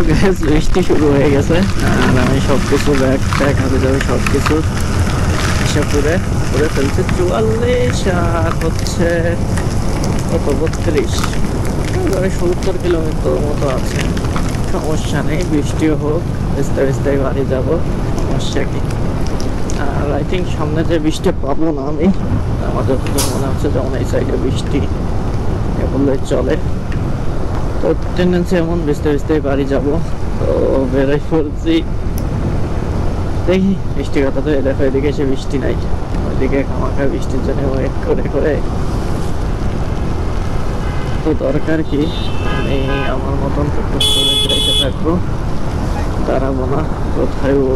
Gas বৃষ্টি শুরু হয়ে গেছে আর আমি সবকিছু ব্যাগ ট্যাগ হাতে যাবে সবকিছু হিসাব করে করে ফেলছে 44 আর হচ্ছে কত 32 70 কিলোমিটার মতো আছে। সমস্যা নেই, বৃষ্টিও হোক আস্তে আস্তে বাড়ি যাবো, সমস্যা কি। আর আই থিঙ্ক সামনে যে বৃষ্টি পাবো না আমি, আমার যতদূর মনে হচ্ছে যেমন এই সাইডে বৃষ্টি বললে চলে, তো টেন্ডেন্সি এমন ভিজতে ভিজতেই বাড়ি যাব। তো বেরোই পড়ছি, দেখি বৃষ্টির কথা তো দেখো এদিকে এসে বৃষ্টি নাই, ওইদিকে খামাখা বৃষ্টির জন্য ওয়েট করে করে তো দরকার কি আমি আমার মতন টুকটুক করে বেড়াইতে থাকবো, দাঁড়াবো না কোথায়। ও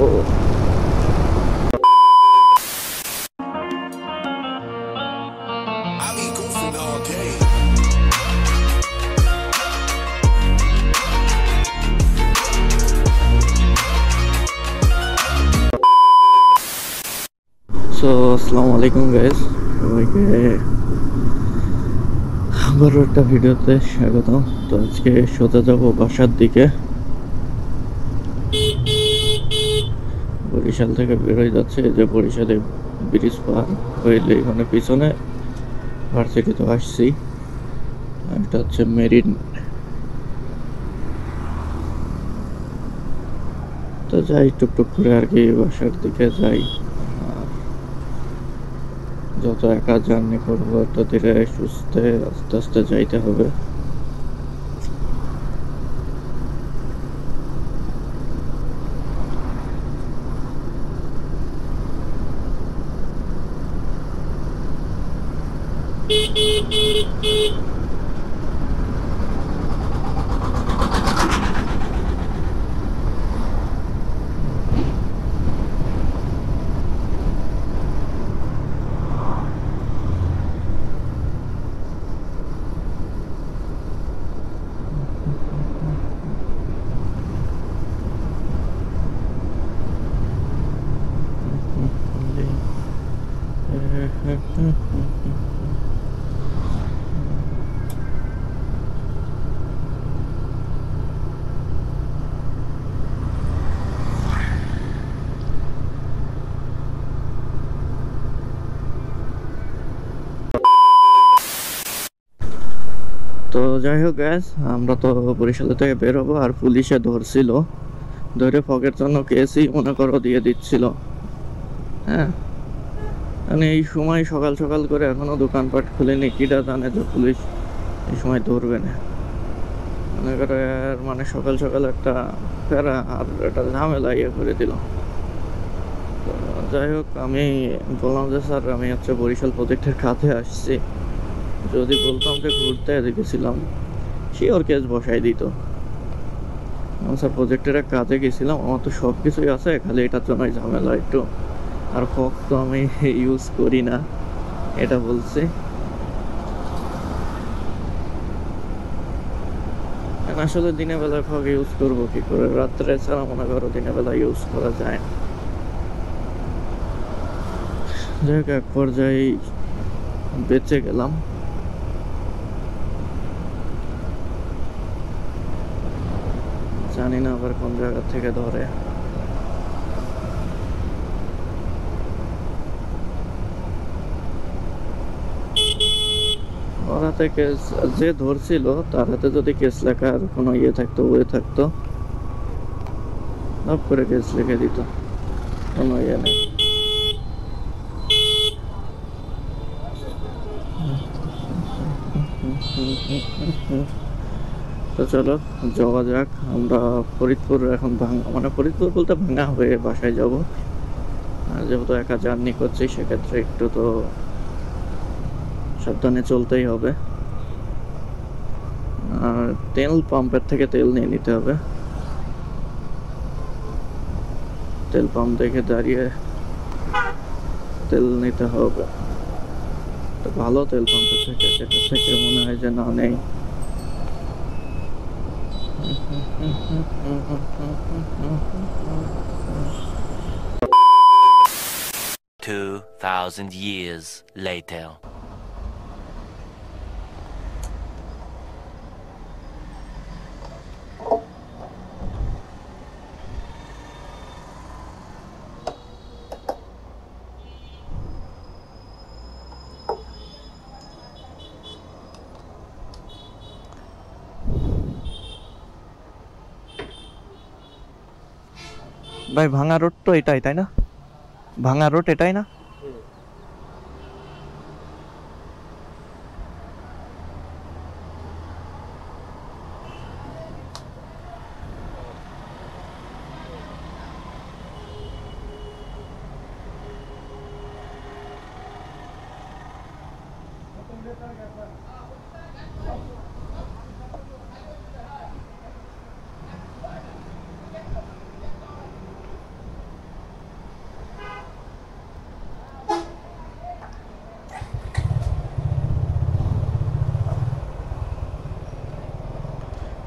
সো আসসালামু আলাইকুম গাইস, সবাইকে আবারও একটা ভিডিওতে স্বাগত। তো আজকে সোজা যাবো বাসার দিকে, বরিশাল থেকে বেরোয় যাচ্ছে। এই যে বরিশালে ব্রিজ পার হইলে এখানে পিছনে ভার্সিটি তো আসছি, এটা হচ্ছে মেরিন। তো যাই টুকটুক করে আর কি বাসার দিকে যাই। যত একা জার্নি করবো তত ধীরে সুস্থে আস্তে আস্তে যাইতে হবে। তো যাই হোক গ্যাস, আমরা তো বরিশাল থেকে বেরোবো আর পুলিশে ধরছিল, ধরে ফকের জন্য কেসই মনে করো দিয়ে দিচ্ছিল। হ্যাঁ, মানে এই সময় সকাল সকাল করে এখনো দোকানপাট খুলেনি, কিটা জানে যে পুলিশ এই সময় ধরবে না। মনে করো আর মানে সকাল সকাল একটা প্যারা আর একটা ঝামেলা ইয়ে করে দিল। তো যাই হোক, আমি বললাম যে স্যার আমি হচ্ছে বরিশাল প্রজেক্টের কাছে আসছি, যদি বলতাম যে ঘুরতে গেছিলাম শিওর কেস বসাই দিত। স্যার প্রজেক্টের এক কাজে গেছিলাম, আমার তো সব কিছুই আছে, খালি এটার জন্যই ঝামেলা একটু, আর ফক তো আমি ইউজ করি না, এটা বলছি। আসলে দিনের বেলায় ফক ইউজ করবো কি করে, রাত্রে ছাড়া মনে করো দিনের বেলা ইউজ করা যায় না। যাই হোক, এক পর্যায়ে বেঁচে গেলাম। জানি না আবার কোন জায়গা থেকে ধরে। ওর হাতে কেস, যে ধরছিল তার হাতে যদি কেস লেখার কোনো ইয়ে থাকতো, ওয়ে থাকতো, সব করে কেস লিখে দিত, কোনো ইয়ে নেই। তো চলো যাওয়া যাক, আমরা ফরিদপুর এখন মানে ফরিদপুর বলতে ভাঙা হয়ে বাসায় যাব। আর যেহেতু একা জার্নি করছি সেক্ষেত্রে একটু তো সাবধানে চলতেই হবে। আর তেল পাম্পের থেকে তেল নিয়ে নিতে হবে, তেল পাম্প দেখে দাঁড়িয়ে তেল নিতে হবে। তো ভালো তেল পাম্পের থেকে, যেটা থেকে মনে হয় যে না নেই। 2000 years later. ভাই ভাঙা রোড তো এটাই, তাই না? ভাঙা রোড এটাই না?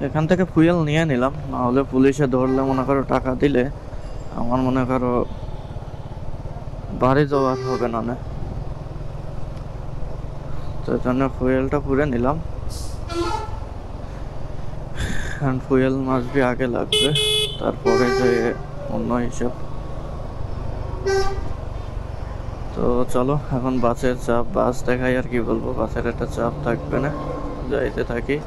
এখান থেকে ফুয়েল নিয়ে নিলাম, না হলে পুলিশে ধরলে মনে করো টাকা দিলে আমার মনে করো বাড়ি যাওয়ার হবে না। তো জন্য ফুয়েলটা পুরে নিলাম, কারণ ফুয়েল মাসবি আগে লাগবে, তারপরে যে অন্য হিসাব। তো চলো এখন বাসের চাপ, বাস দেখাই আর কি বলবো, বাসের একটা চাপ থাকবে না, যাইতে থাকি।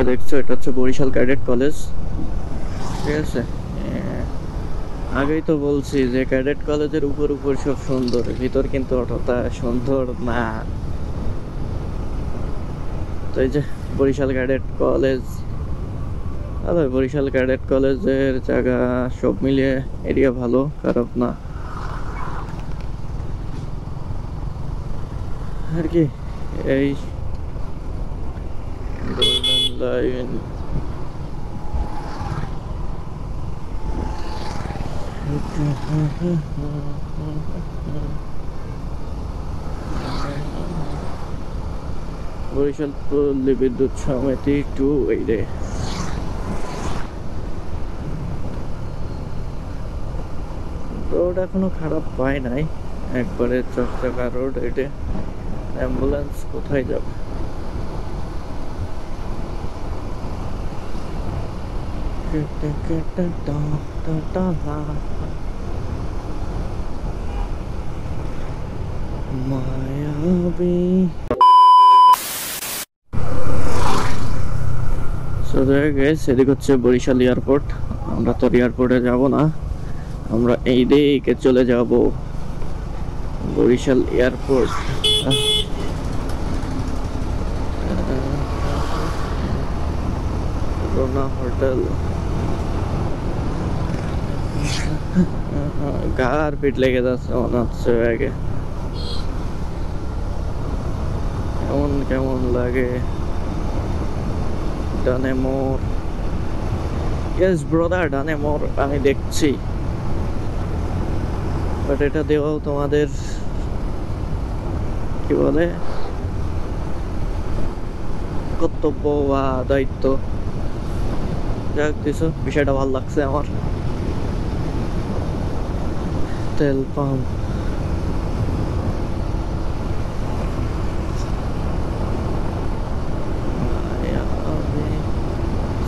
দেখছো এটা হচ্ছে বরিশাল ক্যাডেট কলেজ, ঠিক আছে? আগেই তো বলছি যে ক্যাডেট কলেজের উপর উপর সব সুন্দর, ভিতর কিন্তু অতটা সুন্দর না। তো এই যে বরিশাল ক্যাডেট কলেজ, ভালো। বরিশাল ক্যাডেট কলেজের জায়গা সব মিলিয়ে এরিয়া ভালো, খারাপ না আর কি। এই গোল্ডেন লাইন বরিশাল পল্লী বিদ্যুৎ সমিতি টু, এই রে রোড এখনো খারাপ পায় নাই, একবারে চকচকা রোড। এটা অ্যাম্বুলেন্স কোথায় যাবে? মায়াবী এদিক হচ্ছে বরিশাল এয়ারপোর্ট। আমরা তো এয়ারপোর্টে যাব না, আমরা এই দিকে চলে যাব বরিশাল এয়ারপোর্ট। রোনা হোটেল, গার পিট লেগে যাচ্ছে মনে হচ্ছে ব্যাগে, কেমন কেমন লাগে। ডানে মোর, ইয়েস ব্রাদার, ডানে মোর আমি দেখছি, বাট এটা দেওয়াও তোমাদের কি বলে কর্তব্য বা দায়িত্ব। যাক দিছো, বিষয়টা ভালো লাগছে আমার। তেল পাম্প,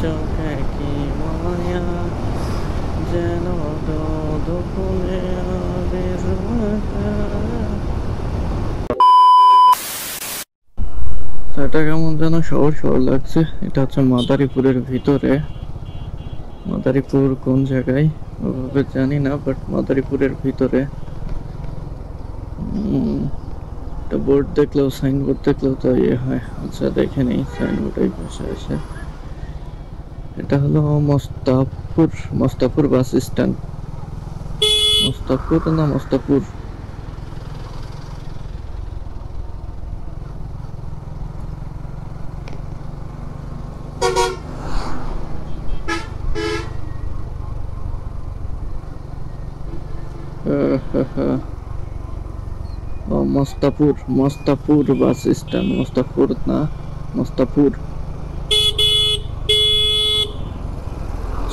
চোখে কি মায়া যেন দুপুরে এটা কেমন যেন শহর শহর লাগছে। এটা হচ্ছে মাদারীপুরের ভিতরে, মাদারীপুর কোন জায়গায় ওভাবে জানি না, বাট মাদারীপুরের ভিতরে। একটা বোর্ড দেখলেও, সাইনবোর্ড দেখলেও তো ইয়ে হয়। আচ্ছা দেখে নেই সাইনবোর্ড এই পাশে আছে। এটা হলো মস্তাপুর, মস্তাপুর বাস স্ট্যান্ড। মস্তাপুর না মস্তাপুর, মস্তাপুর, মস্তাপুর বাস স্ট্যান্ড, মস্তাপুর না মস্তাপুর।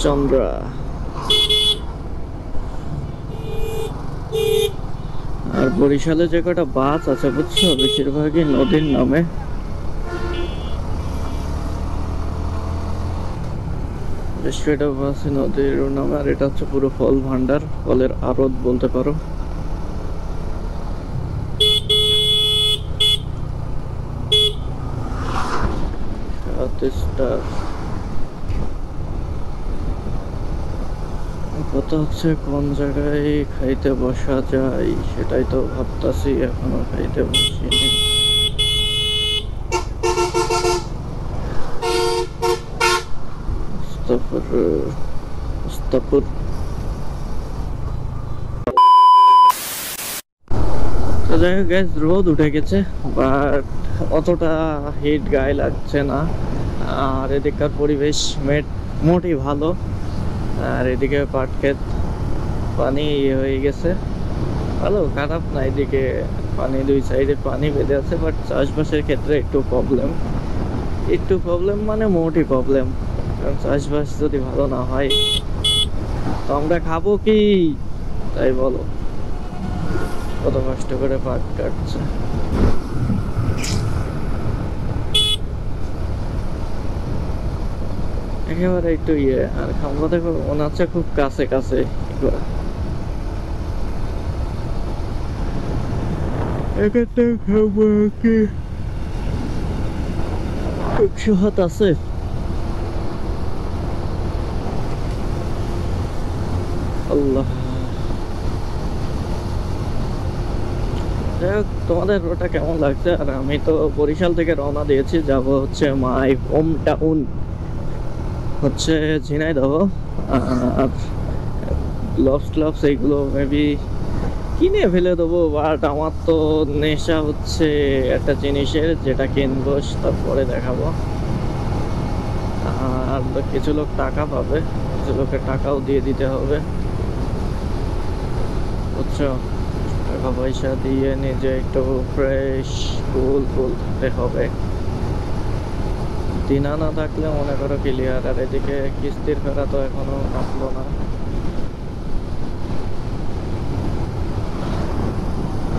চন্দ্রা, আর বরিশালে যে কটা বাস আছে বুঝছো, বেশিরভাগই নদীর নামে। বেশ কটা বাস নদীর নামে, আর এটা হচ্ছে পুরো ফল ভান্ডার, ফলের আড়ত বলতে পারো। স্টার। কথা হচ্ছে কোন জায়গায় খাইতে বসা যায়, সেটাই তো ভাবতাছি, এখনো খাইতে বসিনি। মুস্তাফর, মুস্তাফর। তো যাই হোক গাইস, রোদ উঠে গেছে, বাট অতটা হিট গায়ে লাগছে না। আর এদিককার পরিবেশ মোটেই ভালো। আর এদিকে পাট ক্ষেত, পানি হয়ে গেছে, ভালো খারাপ না। এদিকে পানি, দুই সাইডে পানি বেঁধে আছে, বাট চাষবাসের ক্ষেত্রে একটু প্রবলেম। একটু প্রবলেম মানে মোটই প্রবলেম। কারণ চাষবাস যদি ভালো না হয় তো আমরা খাবো কি, তাই বলো। কত কষ্ট করে পাট কাটছে। একেবারে একটু আর খাম্বা দেখো মনে হচ্ছে খুব কাছে কাছে। এখানটা খাবো কি 100 হাত আছে। আল্লাহ। যাই হোক, তোমাদের রোডটা কেমন লাগছে? আর আমি তো বরিশাল থেকে রওনা দিয়েছি, যাব হচ্ছে মাই হোম টাউন, হচ্ছে ঝিনাইদহ। আর গ্লোভস এইগুলো মেবি কিনে ফেলে দেবো, বাট আমার তো নেশা হচ্ছে একটা জিনিসের, যেটা কিনবো তারপরে দেখাবো। আর কিছু লোক টাকা পাবে, কিছু লোকের টাকাও দিয়ে দিতে হবে, বুঝছো? টাকা পয়সা দিয়ে নিজে একটু ফ্রেশ কুল থাকতে হবে। দিনা না থাকলে মনে করো ক্লিয়ার। আর এদিকে কিস্তির ফেরা তো এখনো আসলো না।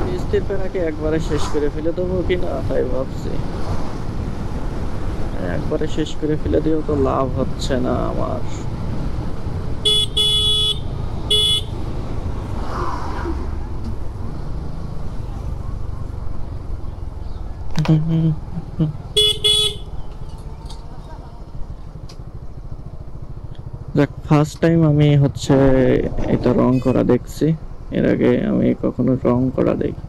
কিস্তির ফেরাকে একবারে শেষ করে ফেলে দেবো কিনা তাই ভাবছি। একবারে শেষ করে ফেলে দিয়েও তো লাভ হচ্ছে না আমার। দেখ, ফার্স্ট টাইম আমি হচ্ছে এটা রং করা দেখছি। এর আগে আমি কখনো রং করা দেখি।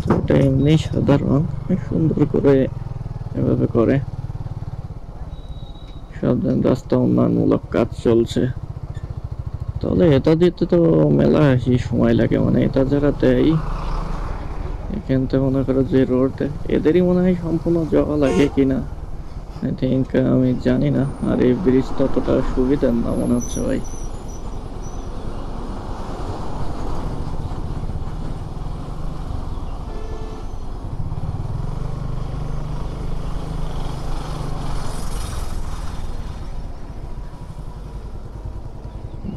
তো এটা এমনি সাধারণ, সুন্দর করে এভাবে করে। সাবধান, রাস্তা উন্নয়নমূলক কাজ চলছে। তাহলে এটা দিতে তো মেলা সময় লাগে, মানে এটা যারা দেয় এখান থেকে মনে করো যে রোড, এদেরই মনে হয় সম্পূর্ণ যাওয়া লাগে কিনা আই থিঙ্ক, আমি জানি না। আর এই ব্রিজ ততটা সুবিধার না মনে হচ্ছে ভাই।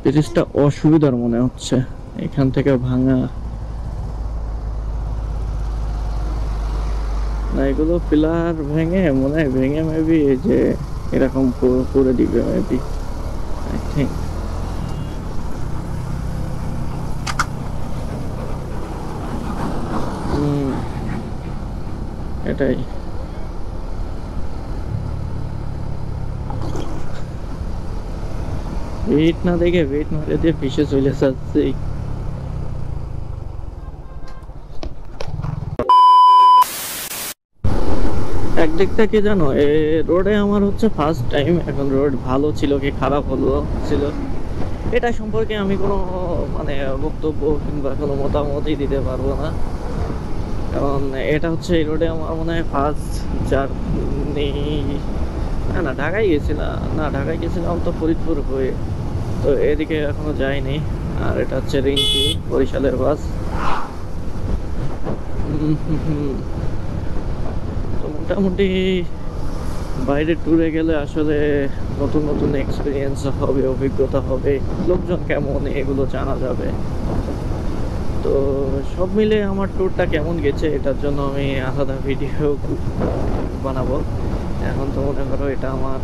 ব্রিজটা অসুবিধার মনে হচ্ছে, এখান থেকে ভাঙা। না, এগুলো পিলার ভেঙে মনে হয়, ভেঙে মেবি এই যে এরকম করে দিবে মেবি, আই থিঙ্ক। এটাই। ওয়েট না দেখে, ওয়েট মারে দিয়ে পিছে চলে যাচ্ছে। একদিক থেকে জানো, এ রোডে আমার হচ্ছে ফার্স্ট টাইম। এখন রোড ভালো ছিল কি খারাপ হলো ছিল এটা সম্পর্কে আমি কোনো মানে বক্তব্য কিংবা কোনো মতামতই দিতে পারবো না। কারণ এটা হচ্ছে এই রোডে আমার মনে হয় ফার্স্ট জার্নি। না না, ঢাকায় গেছিলাম, না ঢাকায় গেছিলাম তো ফরিদপুর হয়ে, তো এদিকে এখনো যাইনি। আর এটা হচ্ছে রিঙ্কি, বরিশালের বাস। তো মোটামুটি বাইরে ট্যুরে গেলে আসলে নতুন নতুন এক্সপিরিয়েন্স হবে, অভিজ্ঞতা হবে, লোকজন কেমন এগুলো জানা যাবে। তো সব মিলে আমার ট্যুরটা কেমন গেছে এটার জন্য আমি আলাদা ভিডিও বানাবো। এখন তো মনে করো এটা আমার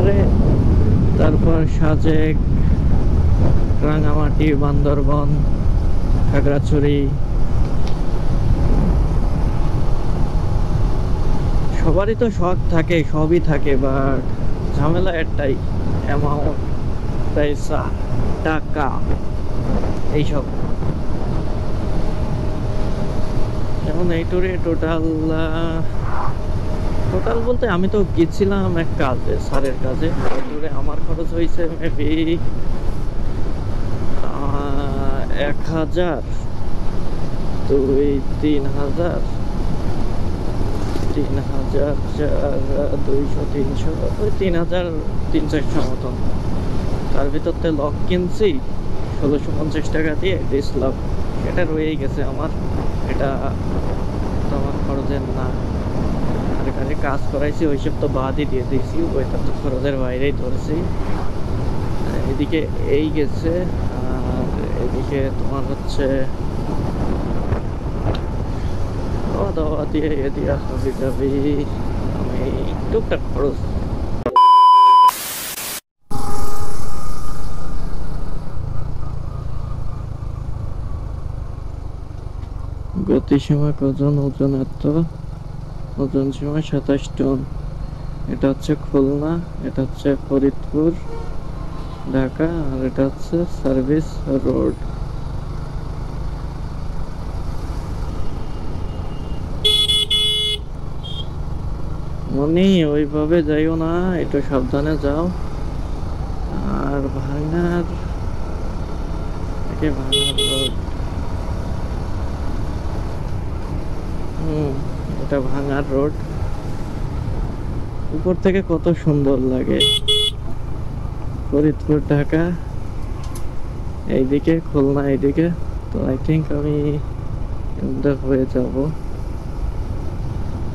পারে, তারপর সাজেক, রাঙামাটি, বান্দরবন, খাগড়াছড়ি। সবারই তো শখ থাকে, সবই থাকে, বাট ঝামেলা একটাই, অ্যামাউন্ট, পয়সা, টাকা, এইসব। যেমন এই ট্যুরে টোটাল বলতে আমি তো গেছিলাম এক কাজে, স্যারের কাজে। এই ট্যুরে আমার খরচ হয়েছে মেবি 1,000, 2-3,000, 3,000, 200, 300, ওই 3,000-3,400 মতন। তার ভিতরতে লক কিনছি 1,650 টাকা দিয়ে, ডিসলাভ এটা রয়েই গেছে আমার। এটা তো আমার খরচের না। আর কাজে কাজ করাইছি ওইসব তো বাদই দিয়ে দিয়েছি, ওইটা তো খরচের বাইরেই ধরেছি। এদিকে এই গেছে, আর এদিকে তোমার হচ্ছে খাওয়া দাওয়া দিয়ে দিয়ে হাবি যাবি, আমি টুকটাক খরচ। গতিসীমা কজন, ওজন এত, ওজন সীমা 27 টন। এটা হচ্ছে খুলনা, এটা হচ্ছে ফরিদপুর, ঢাকা, আর এটা হচ্ছে সার্ভিস রোড। মনি ওইভাবে যাইও না, একটু সাবধানে যাও। আর ভাঙার রোড, এটা ভাঙার রোড। উপর থেকে কত সুন্দর লাগে, ফরিদপুর, ঢাকা, এইদিকে খুলনা, এইদিকে। তো আই থিঙ্ক আমি এমদা হয়ে যাব,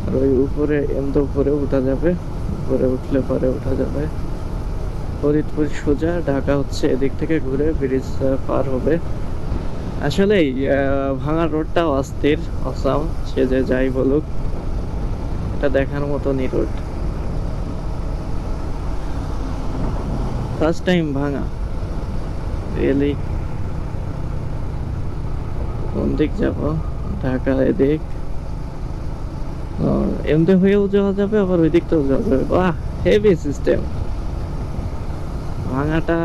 আর ওই উপরে এমদা উপরে উঠা যাবে, উপরে উঠলে পরে উঠা যাবে। ফরিদপুর সোজা, ঢাকা হচ্ছে এদিক থেকে ঘুরে ব্রিজ পার হবে। আসলে ভাঙার রোডটাও অস্থির, অসাম, সে যে যাই বলুক, এটা দেখার মতনই রোড। ফার্স্ট টাইম ভাঙা, রিয়েলি। কোন দিক যাব? ঢাকা এদিক, এমনি হয়েও যাওয়া যাবে, আবার ওই দিকটাও যাওয়া যাবে। বাহ, হেভি সিস্টেম। ভাঙাটা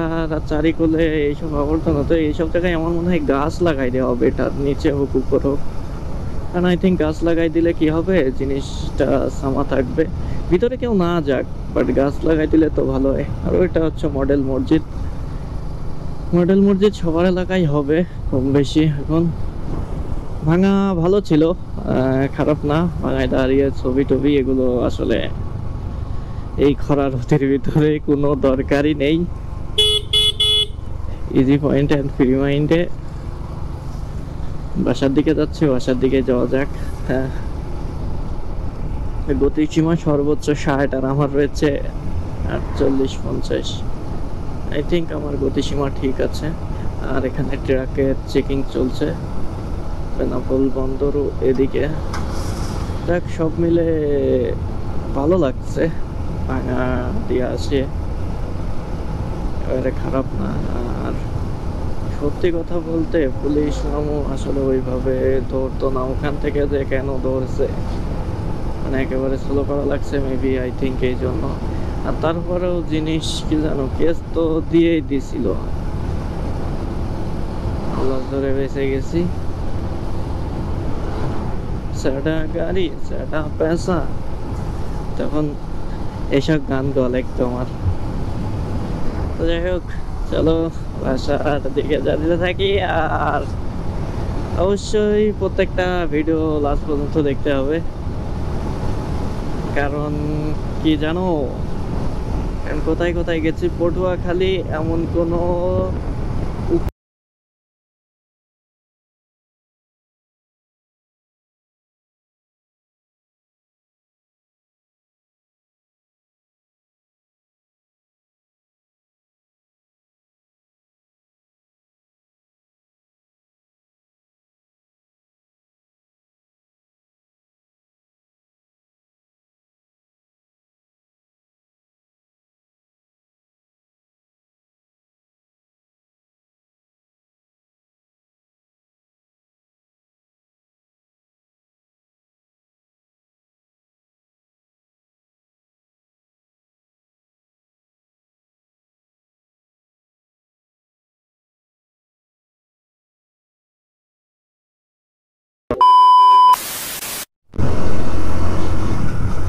চারিকোলে এইসব আবর্জনা, তো এইসব জায়গায় আমার মনে হয় গাছ লাগাই দেওয়া হবে, এটার নিচে হোক উপর হোক। কারণ আই থিঙ্ক গাছ লাগাই দিলে কি হবে, জিনিসটা সামা থাকবে, ভিতরে কেউ না যাক, বাট গাছ লাগাই দিলে তো ভালো হয়। আর ওইটা হচ্ছে মডেল মসজিদ। মডেল মসজিদ সবার এলাকায় হবে কম বেশি এখন। ভাঙা ভালো ছিল, খারাপ না। ভাঙায় দাঁড়িয়ে ছবি টবি এগুলো আসলে এই খরা রোদের ভিতরে কোনো দরকারই নেই। ইজি পয়েন্ট অ্যান্ড ফ্রি মাইন্ডে বাসার দিকে যাচ্ছি, বাসার দিকে যাওয়া যাক। হ্যাঁ, গতিসীমা সর্বোচ্চ 60, আর আমার রয়েছে 48-50। আই থিঙ্ক আমার গতিসীমা ঠিক আছে। আর এখানে ট্রাকের চেকিং চলছে, বেনাপোল বন্দরও এদিকে। দেখ, সব মিলে ভালো লাগছে, ভাঙা দিয়ে আসে, এবারে খারাপ না। আর সত্যি কথা বলতে পুলিশ নামও আসলে ওইভাবে ধরতো না, ওখান থেকে যে কেন ধরছে, মানে একেবারে স্লো করা লাগছে মেবি, আই থিঙ্ক এই জন্য। আর তারপরেও জিনিস কি জানো, কেস তো দিয়েই দিছিল, আল্লাহ ধরে বেঁচে গেছি। সেটা গাড়ি, সেটা পেশা, তখন এইসব গান গলে তোমার। তো যাই হোক, চলো বাসার দিকে যেতে থাকি। আর অবশ্যই প্রত্যেকটা ভিডিও লাস্ট পর্যন্ত দেখতে হবে, কারণ কি জানো, কোথায় কোথায় গেছি, পটুয়াখালী এমন কোনো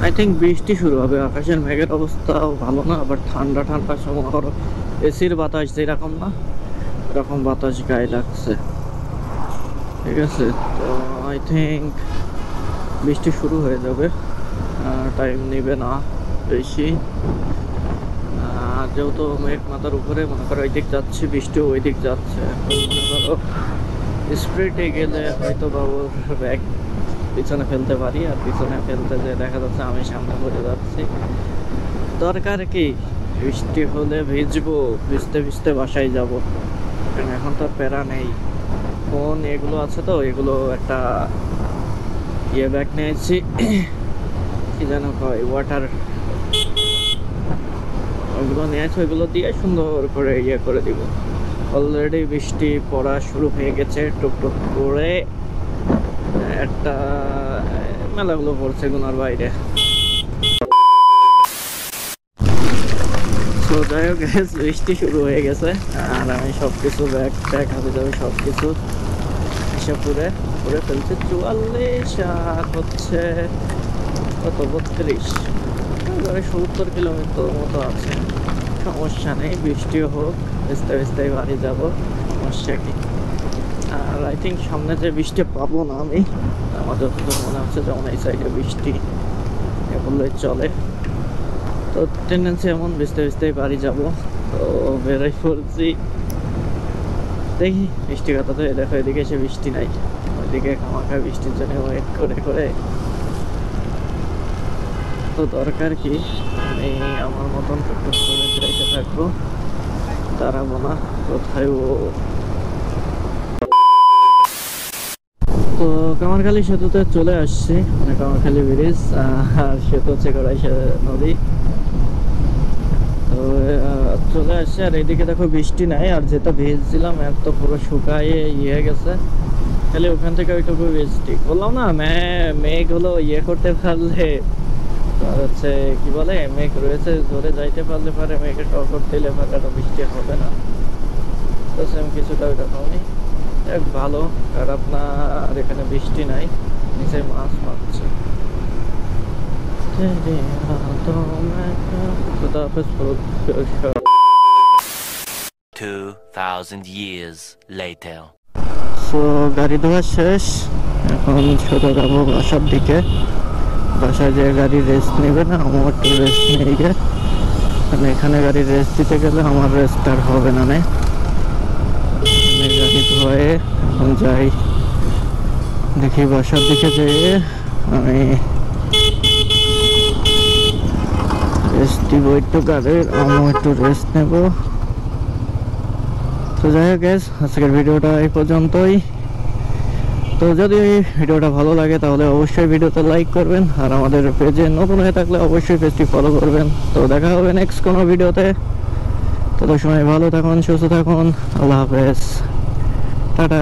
আই থিঙ্ক বৃষ্টি শুরু হবে। আকাশের মেঘের অবস্থাও ভালো না, আবার ঠান্ডা ঠান্ডা সময় এসির বাতাস যেরকম না এরকম বাতাস গায়ে লাগছে। ঠিক আছে, তো আই থিঙ্ক বৃষ্টি শুরু হয়ে যাবে, টাইম নেবে না বেশি। যেহেতু মেঘ মাথার উপরে, মনে করো ওই দিক যাচ্ছে, বৃষ্টি ওই দিক যাচ্ছে, মনে করো স্প্রিটে গেলে হয়তো বা ওর ব্যাগ পিছনে ফেলতে পারি, আর পিছনে ফেলতে যে দেখা যাচ্ছে আমি সামনে পড়ে যাচ্ছি। দরকার কি, বৃষ্টি হলে ভিজবো, ভিজতে ভিজতে বাসায় যাব, কারণ এখন তো আর প্যারা নেই। ফোন এগুলো আছে, তো এগুলো একটা ইয়ে ব্যাগ নিয়েছি, কি যেন কয়, ওয়াটার, ওইগুলো নিয়েছি, ওইগুলো দিয়ে সুন্দর করে ইয়ে করে দিব। অলরেডি বৃষ্টি পড়া শুরু হয়ে গেছে টুকটুক করে, একটা মেলাগুলো পড়ছে গুনার বাইরে। তো যাই হোক, বৃষ্টি শুরু হয়ে গেছে, আর আমি সবকিছু ব্যাগ ট্যাগ হাতে যাবে সবকিছু হিসাব করে করে ফেলছি। 44 আর হচ্ছে কত, 32, 70 কিলোমিটার মতো আছে। সমস্যা নেই, বৃষ্টিও হোক, ভিজতে ভিজতেই বাড়ি যাবো, সমস্যা কি। আর আই থিঙ্ক সামনে যে বৃষ্টি পাবো না আমি, আমার যতদূর মনে হচ্ছে যেমন এই সাইডে বৃষ্টি বললেই চলে। তো টেন্ডেন্সি এমন ভিজতে ভিজতেই বাড়ি যাব, তো বেরোই পড়ছি। দেখি বৃষ্টি কথা, তো দেখো এদিকে এসে বৃষ্টি নাই, ওইদিকে খামাখা বৃষ্টির জন্য ওয়েট করে করে। তো দরকার কি, আমি আমার মতন টুকটুক করে বেড়াইতে থাকবো, দাঁড়াবো না কোথায়। ও তো কামারখালী সেতুতে চলে আসছি, মানে কামারখালী ব্রিজ, আর সেতু হচ্ছে গড়াইশা নদী। তো চলে আসছে, আর এইদিকে দেখো বৃষ্টি নাই, আর যেটা ভিজছিলাম এত পুরো শুকায়ে ইয়ে গেছে, খালি ওখান থেকে ওইটুকু বৃষ্টি। বললাম না, মেঘ হলো ইয়ে করতে পারলে, আর হচ্ছে কি বলে, মেঘ রয়েছে ধরে যাইতে পারলে পারে, মেঘে টক্কর দিলে পারে বৃষ্টি হবে না। তো সেম কিছুটা ওইরকমই, এক ভালো খারাপ না। আর এখানে বৃষ্টি নাই, নিচে মাছ মারছে। 2000 years later. সো গাড়ি ধোয়া শেষ, এখন সোজা যাবো বাসার দিকে। বাসায় যে গাড়ি রেস্ট নেবে না, আমার একটু রেস্ট নিয়ে গে, মানে এখানে গাড়ি রেস্ট দিতে গেলে আমার রেস্ট আর হবে না। গাড়ি ধোয়ে এখন যাই, দেখি বাসার দিকে যেয়ে আমি রেস্ট দিব একটু, গাড়ির আমিও একটু রেস্ট নেব। তো যাই হোক গ্যাস, আজকের ভিডিওটা এই পর্যন্তই। তো যদি এই ভিডিওটা ভালো লাগে তাহলে অবশ্যই ভিডিওতে লাইক করবেন, আর আমাদের পেজে নতুন হয়ে থাকলে অবশ্যই পেজটি ফলো করবেন। তো দেখা হবে নেক্সট কোনো ভিডিওতে, তত সময় ভালো থাকুন, সুস্থ থাকুন, আল্লাহ হাফেজ, টাটা।